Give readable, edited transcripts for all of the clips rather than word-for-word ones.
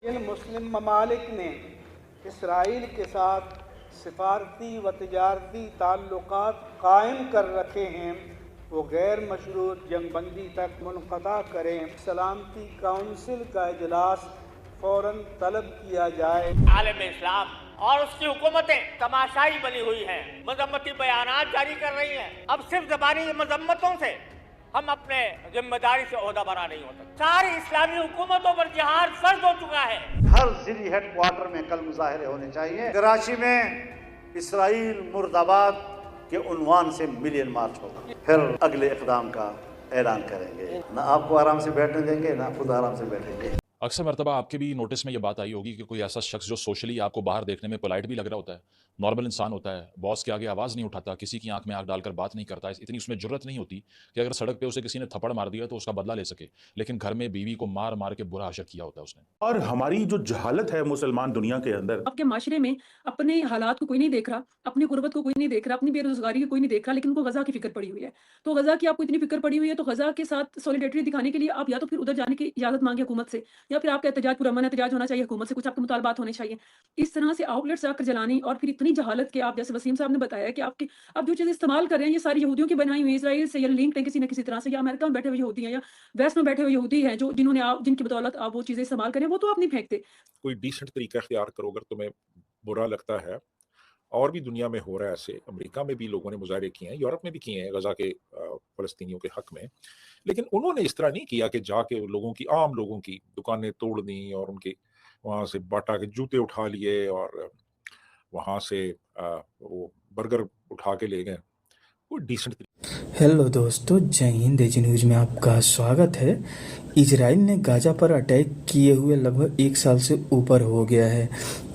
इन मुस्लिम ममालिक ने इसराइल के साथ सिफारती व तजारती ताल्लुकात कायम कर रखे हैं वो गैर मशरूत जंगबंदी तक मुनक़ता करें। सलामती काउंसिल का इजलास फ़ौरन तलब किया जाए। आलम इस्लाम और उसकी हुकूमतें तमाशाई बनी हुई हैं, मजम्मती बयानात जारी कर रही हैं। अब सिर्फ ज़बानी मजम्मतों से हम अपने जिम्मेदारी से ओहदा बरा नहीं हो सकते। सारी इस्लामी हुकूमतों पर जिहाद फर्ज हो चुका है। हर ज़िली हेडक्वार्टर में कल मुजाहरे होने चाहिए। कराची में इसराइल मुर्दाबाद के उन्वान से मिलियन मार्च होगा, फिर अगले इक़दाम का ऐलान करेंगे। ना आपको आराम से बैठने देंगे, ना खुद आराम से बैठेंगे। अक्सर मरतबा आपके भी नोटिस में ये बात आई होगी कि कोई ऐसा शख्स जो सोशली आपको बाहर देखने में पोलाइट भी लग रहा होता है, नॉर्मल इंसान होता है, बॉस के आगे आवाज़ नहीं उठाता, किसी की आंख में आंख डालकर बात नहीं करता, इतनी उसमें जुर्रत नहीं होती कि अगर सड़क पे उसे किसी ने थप्पड़ मार दिया तो उसका बदला ले सके, लेकिन घर में बीवी को मार मार के बुरा हशर किया होता है उसने। और हमारी जो जहालत है मुसलमान दुनिया के अंदर, आपके माशरे में अपने हालात को कोई नहीं देख रहा, अपनी गुर्बत को कोई नहीं देख रहा, अपनी बेरोजगारी को कोई नहीं देख रहा, लेकिन उनको गजा की फिक्र पड़ी हुई है। तो गजा की आपको इतनी फिक्र पड़ी हुई है, तो गजा के साथ सॉलिडेरिटी दिखाने के लिए आप या तो फिर उधर जाने की इजाजत मांगे हुकूमत से, या फिर आपका एहतजाज पुरअमन एहतजाज होना चाहिए, हुकूमत से कुछ आपके मुतालबात होने चाहिए। इस तरह से आउटलेट्स आकर जलानी, और फिर इतनी जहालत के आप, जैसे वसीम साहब ने बताया कि आप जो चीज़ इस्तेमाल कर रहे हैं ये सारी यहूदियों की बनाई हुई, इसराइल से या लिंक्ड है किसी न किसी तरह से, या अमेरिका में बैठे हुए यहूदी हैं या वेस्ट में बैठे हुए यहूदी हैं, जो जिनकी बदौलत आप वो चीज़ें इस्तेमाल करें, वो तो आप नहीं फेंकते। कोई डिसेंट तरीका इख्तियार करो अगर तुम्हें बुरा लगता है। और भी दुनिया में हो रहा है ऐसे, अमेरिका में भी लोगों ने मुजाहरे किए हैं, यूरोप में भी किए हैं गजा के फ़लस्तीनियों के हक में, लेकिन उन्होंने इस तरह नहीं किया कि जाके लोगों की, आम लोगों की दुकानें तोड़ दी और उनके वहाँ से बाटा के जूते उठा लिए और वहाँ से वो बर्गर उठा के ले गए। वो डिसेंट। हेलो दोस्तों, जय हिंद। एजी न्यूज़ में आपका स्वागत है। इजराइल ने गाजा पर अटैक किए हुए लगभग 1 साल से ऊपर हो गया है,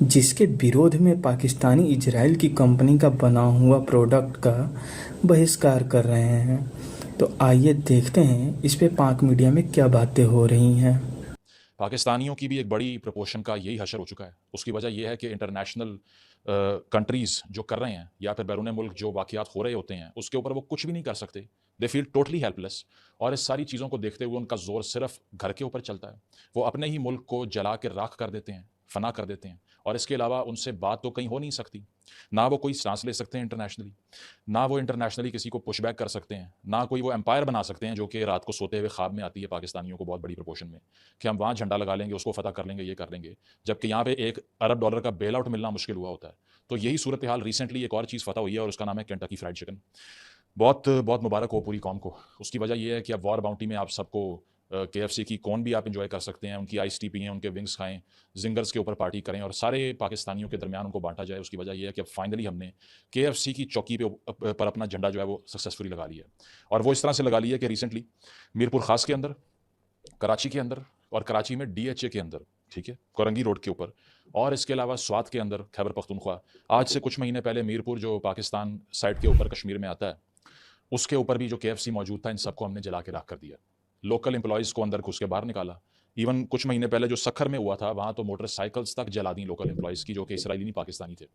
जिसके विरोध में पाकिस्तानी इजराइल की कंपनी का बना हुआ प्रोडक्ट का बहिष्कार कर रहे हैं। तो आइए देखते हैं इस पे पाक मीडिया में क्या बातें हो रही हैं। पाकिस्तानियों की भी एक बड़ी प्रपोर्शन का यही हशर हो चुका है। उसकी वजह यह है कि इंटरनेशनल कंट्रीज़ जो कर रहे हैं या फिर बैरून मुल्क जो वाक़यात हो रहे होते हैं उसके ऊपर वो कुछ भी नहीं कर सकते। दे फील टोटली हेल्पलेस, और इस सारी चीज़ों को देखते हुए उनका ज़ोर सिर्फ घर के ऊपर चलता है। वो अपने ही मुल्क को जला के राख कर देते हैं, फना कर देते हैं, और इसके अलावा उनसे बात तो कहीं हो नहीं सकती। ना वो कोई सांस ले सकते हैं इंटरनेशनली, ना वो इंटरनेशनली किसी को पुशबैक कर सकते हैं, ना कोई वो एम्पायर बना सकते हैं जो कि रात को सोते हुए ख्वाब में आती है पाकिस्तानियों को बहुत बड़ी प्रपोर्शन में, कि हम वहाँ झंडा लगा लेंगे, उसको फतह कर लेंगे, ये कर लेंगे, जबकि यहाँ पे $1 अरब का बेल आउट मिलना मुश्किल हुआ होता है। तो यही सूरत हाल रिसेंटली एक और चीज़ फतह हुई है और उसका नाम है केंटकी फ्राइड चिकन। बहुत बहुत मुबारक हो पूरी कौम को। उसकी वजह यह है कि अब वॉर बाउंटी में आप सबको KFC की कौन भी आप इंजॉय कर सकते हैं, उनकी आइस टी पिएँ, उनके विंग्स खाएं, जिंगर्स के ऊपर पार्टी करें और सारे पाकिस्तानियों के दरमियान उनको बांटा जाए। उसकी वजह यह है कि अब फाइनली हमने KFC की चौकी पर अपना झंडा जो है वो सक्सेसफुली लगा लिया है। और वो इस तरह से लगा लिया कि रिसेंटली मीरपुर ख़ास के अंदर, कराची के अंदर, और कराची में DHA के अंदर, ठीक है, कोरंगी रोड के ऊपर, और इसके अलावा स्वात के अंदर, खैबर पख्तूनख्वा, आज से कुछ महीने पहले मीरपुर जो पाकिस्तान साइड के ऊपर कश्मीर में आता है उसके ऊपर भी जो KFC मौजूद था, इन सबको हमने जला के राख कर दिया। लोकल एम्प्लॉयज़ को अंदर घुस के बाहर निकाला। इवन कुछ महीने पहले जो सखर में हुआ था वहाँ तो मोटरसाइकिल्स तक जला दी लोकल एम्प्लॉयज़ की जो कि इसराइली नहीं पाकिस्तानी थे।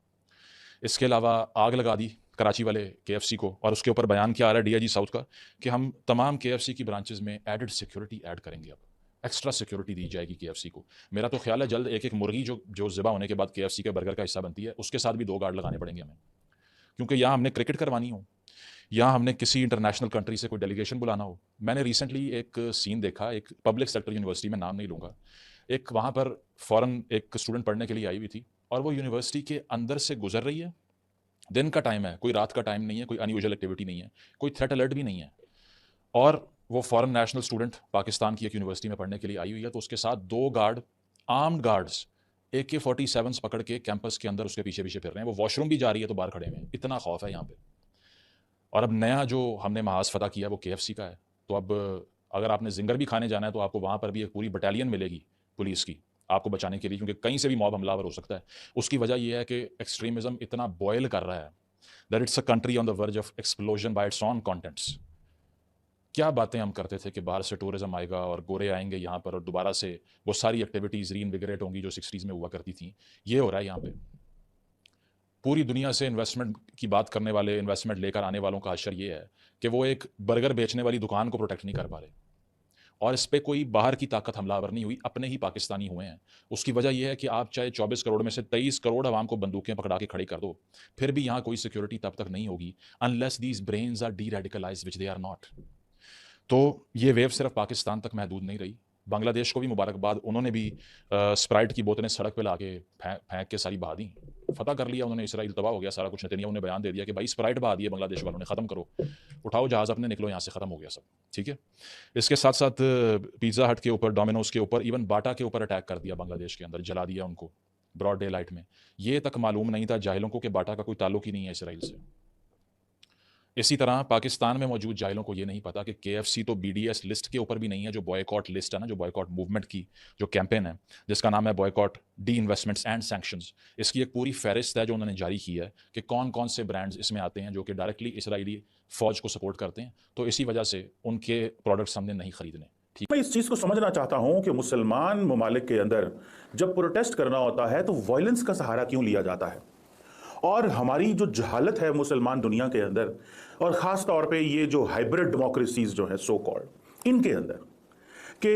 इसके अलावा आग लगा दी कराची वाले KFC को, और उसके ऊपर बयान क्या आ रहा है DIG साउथ का कि हम तमाम KFC की ब्रांचेज़ में एडेड सिक्योरिटी ऐड करेंगे, अब एक्स्ट्रा सिक्योरिटी दी जाएगी KFC को। मेरा तो ख्याल है जल्द एक मुर्गी जो ज़िबा होने के बाद KFC के बर्गर का हिस्सा बनती है उसके साथ भी 2 गार्ड लगाने पड़ेंगे हमें, क्योंकि यहाँ हमने क्रिकेट करवानी हो, यहाँ हमने किसी इंटरनेशनल कंट्री से कोई डेलीगेशन बुलाना हो। मैंने रिसेंटली एक सीन देखा, एक पब्लिक सेक्टर यूनिवर्सिटी में, नाम नहीं लूँगा, एक वहाँ पर फ़ॉरेन एक स्टूडेंट पढ़ने के लिए आई हुई थी और वो यूनिवर्सिटी के अंदर से गुजर रही है। दिन का टाइम है, कोई रात का टाइम नहीं है, कोई अनयूजुअल एक्टिविटी नहीं है, कोई थ्रेट अलर्ट भी नहीं है, और वो फॉरेन नेशनल स्टूडेंट पाकिस्तान की एक यूनिवर्सिटी में पढ़ने के लिए आई हुई है। तो उसके साथ 2 गार्ड, आर्म्ड गार्ड्स, AK-47 पकड़ के कैंपस के अंदर उसके पीछे पीछे फिर रहे हैं। वो वॉशरूम भी जा रही है तो बाहर खड़े हुए हैं। इतना खौफ है यहाँ पे। और अब नया जो हमने महाज फतह किया वो KFC का है। तो अब अगर आपने जिंगर भी खाने जाना है तो आपको वहाँ पर भी एक पूरी बटालियन मिलेगी पुलिस की आपको बचाने के लिए, क्योंकि कहीं से भी मॉब हमलावर हो सकता है। उसकी वजह यह है कि एक्सट्रीमिज़म इतना बॉयल कर रहा है that it's a country on the verge of explosion bye it's on contents. क्या बातें हम करते थे कि बाहर से टूरिज्म आएगा और गोरे आएंगे यहाँ पर और दोबारा से वो सारी एक्टिविटीज़ रीइनविगरेट होंगी जो 60s में हुआ करती थी। ये हो रहा है यहाँ पे। पूरी दुनिया से इन्वेस्टमेंट की बात करने वाले, इन्वेस्टमेंट लेकर आने वालों का हशर ये है कि वो एक बर्गर बेचने वाली दुकान को प्रोटेक्ट नहीं कर पा रहे। और इस पे कोई बाहर की ताकत हमलावर नहीं हुई, अपने ही पाकिस्तानी हुए हैं। उसकी वजह यह है कि आप चाहे 24 करोड़ में से 23 करोड़ आवाम को बंदूकें पकड़ा के खड़ी कर दो, फिर भी यहाँ कोई सिक्योरिटी तब तक नहीं होगी unless these brains are deradicalized which they are not. तो ये वेव सिर्फ पाकिस्तान तक महदूद नहीं रही, बांग्लादेश को भी मुबारकबाद, उन्होंने भी स्प्राइट की बोतलें सड़क पे लाके फेंक के सारी बहा दी, फतह कर लिया उन्होंने, इसराइल तबाह हो गया सारा कुछ। नेतन्याहू ने बयान दे दिया कि भाई स्प्राइट बहा दिए बांग्लादेश वालों ने, ख़त्म करो, उठाओ जहाज़ अपने, निकलो यहाँ से, ख़त्म हो गया सब, ठीक है। इसके साथ साथ पिज़्ज़ा हट के ऊपर, डोमिनोज़ के ऊपर, इवन बाटा के ऊपर अटैक कर दिया बांग्लादेश के अंदर, जला दिया उनको ब्रॉड डे लाइट में। ये तक मालूम नहीं था जाहिलों को कि बाटा का कोई ताल्लुक ही नहीं है इसराइल से। इसी तरह पाकिस्तान में मौजूद जाहिलों को ये नहीं पता कि KFC तो BDS लिस्ट के ऊपर भी नहीं है, जो बॉयकॉट लिस्ट है ना, जो बॉयकॉट मूवमेंट की जो कैंपेन है जिसका नाम है boycott D investments and sanctions, इसकी एक पूरी फहरिस्त है जो उन्होंने जारी की है कि कौन कौन से ब्रांड्स इसमें आते हैं जो कि डायरेक्टली इसराइली फ़ौज को सपोर्ट करते हैं, तो इसी वजह से उनके प्रोडक्ट्स हमने नहीं खरीदने। मैं इस चीज़ को समझना चाहता हूं कि मुसलमान ममालिक के अंदर जब प्रोटेस्ट करना होता है तो वायलेंस का सहारा क्यों लिया जाता है, और हमारी जो जहालत है मुसलमान दुनिया के अंदर, और ख़ास तौर पे ये जो हाइब्रिड डेमोक्रेसीज जो है सो कॉल्ड, इनके अंदर कि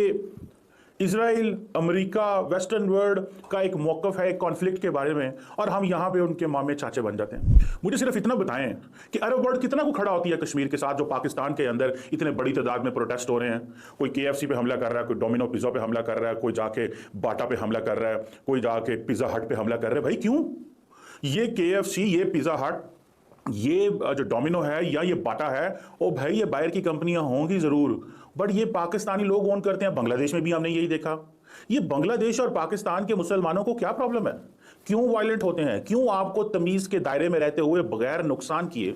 इजराइल, अमेरिका, वेस्टर्न वर्ल्ड का एक मौक़िफ़ है एक कॉन्फ्लिक्ट के बारे में, और हम यहाँ पे उनके मामे चाचे बन जाते हैं। मुझे सिर्फ इतना बताएं कि अरब वर्ल्ड कितना को खड़ा होती है कश्मीर के साथ, जो पाकिस्तान के अंदर इतने बड़ी तादाद में प्रोटेस्ट हो रहे हैं। कोई KFC पे हमला कर रहा है, कोई डोमिनो पिज़्ज़ा पे हमला कर रहा है, कोई जाके बाटा पे हमला कर रहा है, कोई जाके पिज़्ज़ा हट पे हमला कर रहा है। भाई क्यों? ये KFC, ये पिज़्ज़ा हट, ये जो डोमिनो है या ये बाटा है, ओ भाई ये बाहर की कंपनियां होंगी ज़रूर, बट ये पाकिस्तानी लोग ओन करते हैं। बांग्लादेश में भी हमने यही देखा। ये बांग्लादेश और पाकिस्तान के मुसलमानों को क्या प्रॉब्लम है? क्यों वायलेंट होते हैं? क्यों आपको तमीज़ के दायरे में रहते हुए बगैर नुकसान किए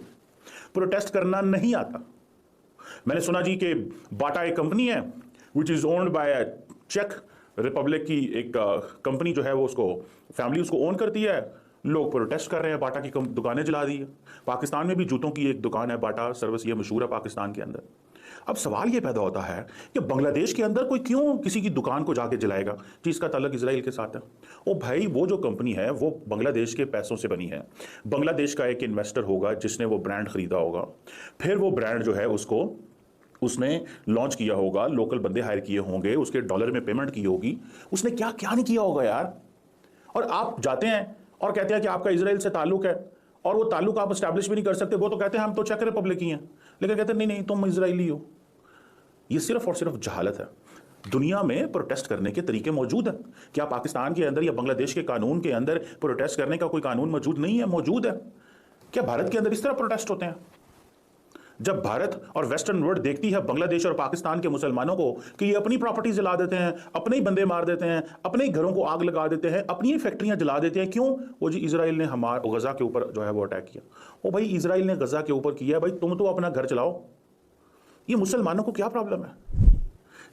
प्रोटेस्ट करना नहीं आता? मैंने सुना जी कि बाटा एक कंपनी है विच इज़ ओन्ड बाय चेक रिपब्लिक की एक कंपनी जो है वो उसको फैमिली उसको ओन करती है। लोग प्रोटेस्ट कर रहे हैं, बाटा की दुकानें जला दी है। पाकिस्तान में भी जूतों की एक दुकान है, बाटा सर्विस, ये मशहूर है पाकिस्तान के अंदर। अब सवाल ये पैदा होता है कि बांग्लादेश के अंदर कोई क्यों किसी की दुकान को जाके जलाएगा जिसका ताल्लुक इजराइल के साथ है? ओ भाई, वो जो कंपनी है वो बांग्लादेश के पैसों से बनी है। बांग्लादेश का एक इन्वेस्टर होगा जिसने वो ब्रांड खरीदा होगा, फिर वो ब्रांड जो है उसको उसने लॉन्च किया होगा, लोकल बंदे हायर किए होंगे, उसके डॉलर में पेमेंट की होगी। उसने क्या क्या नहीं किया होगा यार। और आप जाते हैं और कहते हैं कि आपका इजराइल से ताल्लुक है, और वो ताल्लुक आप एस्टैब्लिश भी नहीं कर सकते। वो तो कहते हैं हम तो चेक रिपब्लिक ही हैं, लेकिन कहते हैं नहीं नहीं तुम इजराइली हो। ये सिर्फ और सिर्फ जहालत है। दुनिया में प्रोटेस्ट करने के तरीके मौजूद हैं। क्या पाकिस्तान के अंदर या बांग्लादेश के कानून के अंदर प्रोटेस्ट करने का कोई कानून मौजूद नहीं है? मौजूद है। क्या भारत के अंदर इस तरह प्रोटेस्ट होते हैं? जब भारत और वेस्टर्न वर्ल्ड देखती है बांग्लादेश और पाकिस्तान के मुसलमानों को कि ये अपनी प्रॉपर्टी जला देते हैं, अपने ही बंदे मार देते हैं, अपने ही घरों को आग लगा देते हैं, अपनी ही फैक्ट्रियां जला देते हैं, क्यों? वो जी इजराइल ने हमारे गजा के ऊपर जो है वो अटैक किया। ओ भाई, इजराइल ने गजा के ऊपर किया, भाई तुम तो अपना घर चलाओ। ये मुसलमानों को क्या प्रॉब्लम है?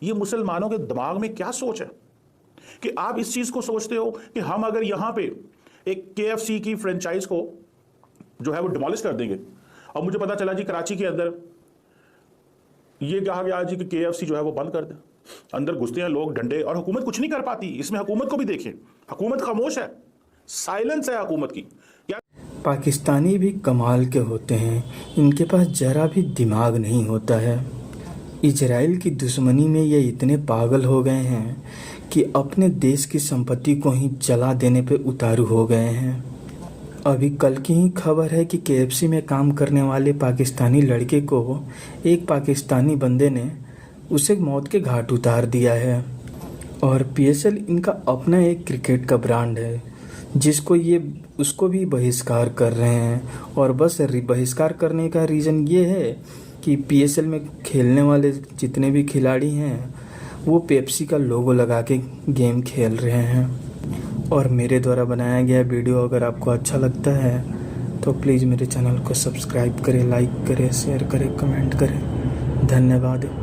ये मुसलमानों के दिमाग में क्या सोच है कि आप इस चीज को सोचते हो कि हम अगर यहां पे एक KFC की फ्रेंचाइज को जो है वो डिमोलिश कर देंगे। अब मुझे पता चला जी कराची के अंदर ये कहा गया जी कि KFC जो है वो बंद कर दे। अंदर घुसते हैं लोग डंडे, और हुकूमत कुछ नहीं कर पाती। इसमें हुकूमत को भी देखें, हुकूमत खामोश है, साइलेंस है हुकूमत की। पाकिस्तानी भी कमाल के होते हैं, इनके पास जरा भी दिमाग नहीं होता है। इजराइल की दुश्मनी में ये इतने पागल हो गए हैं कि अपने देश की संपत्ति को ही जला देने पे उतारू हो गए हैं। अभी कल की ही खबर है कि KFC में काम करने वाले पाकिस्तानी लड़के को एक पाकिस्तानी बंदे ने उसे मौत के घाट उतार दिया है। और PSL इनका अपना एक क्रिकेट का ब्रांड है जिसको ये उसको भी बहिष्कार कर रहे हैं। और बस बहिष्कार करने का रीज़न ये है कि PSL में खेलने वाले जितने भी खिलाड़ी हैं वो पेप्सी का लोगो लगा के गेम खेल रहे हैं। और मेरे द्वारा बनाया गया वीडियो अगर आपको अच्छा लगता है तो प्लीज़ मेरे चैनल को सब्सक्राइब करें, लाइक करें, शेयर करें, कमेंट करें। धन्यवाद।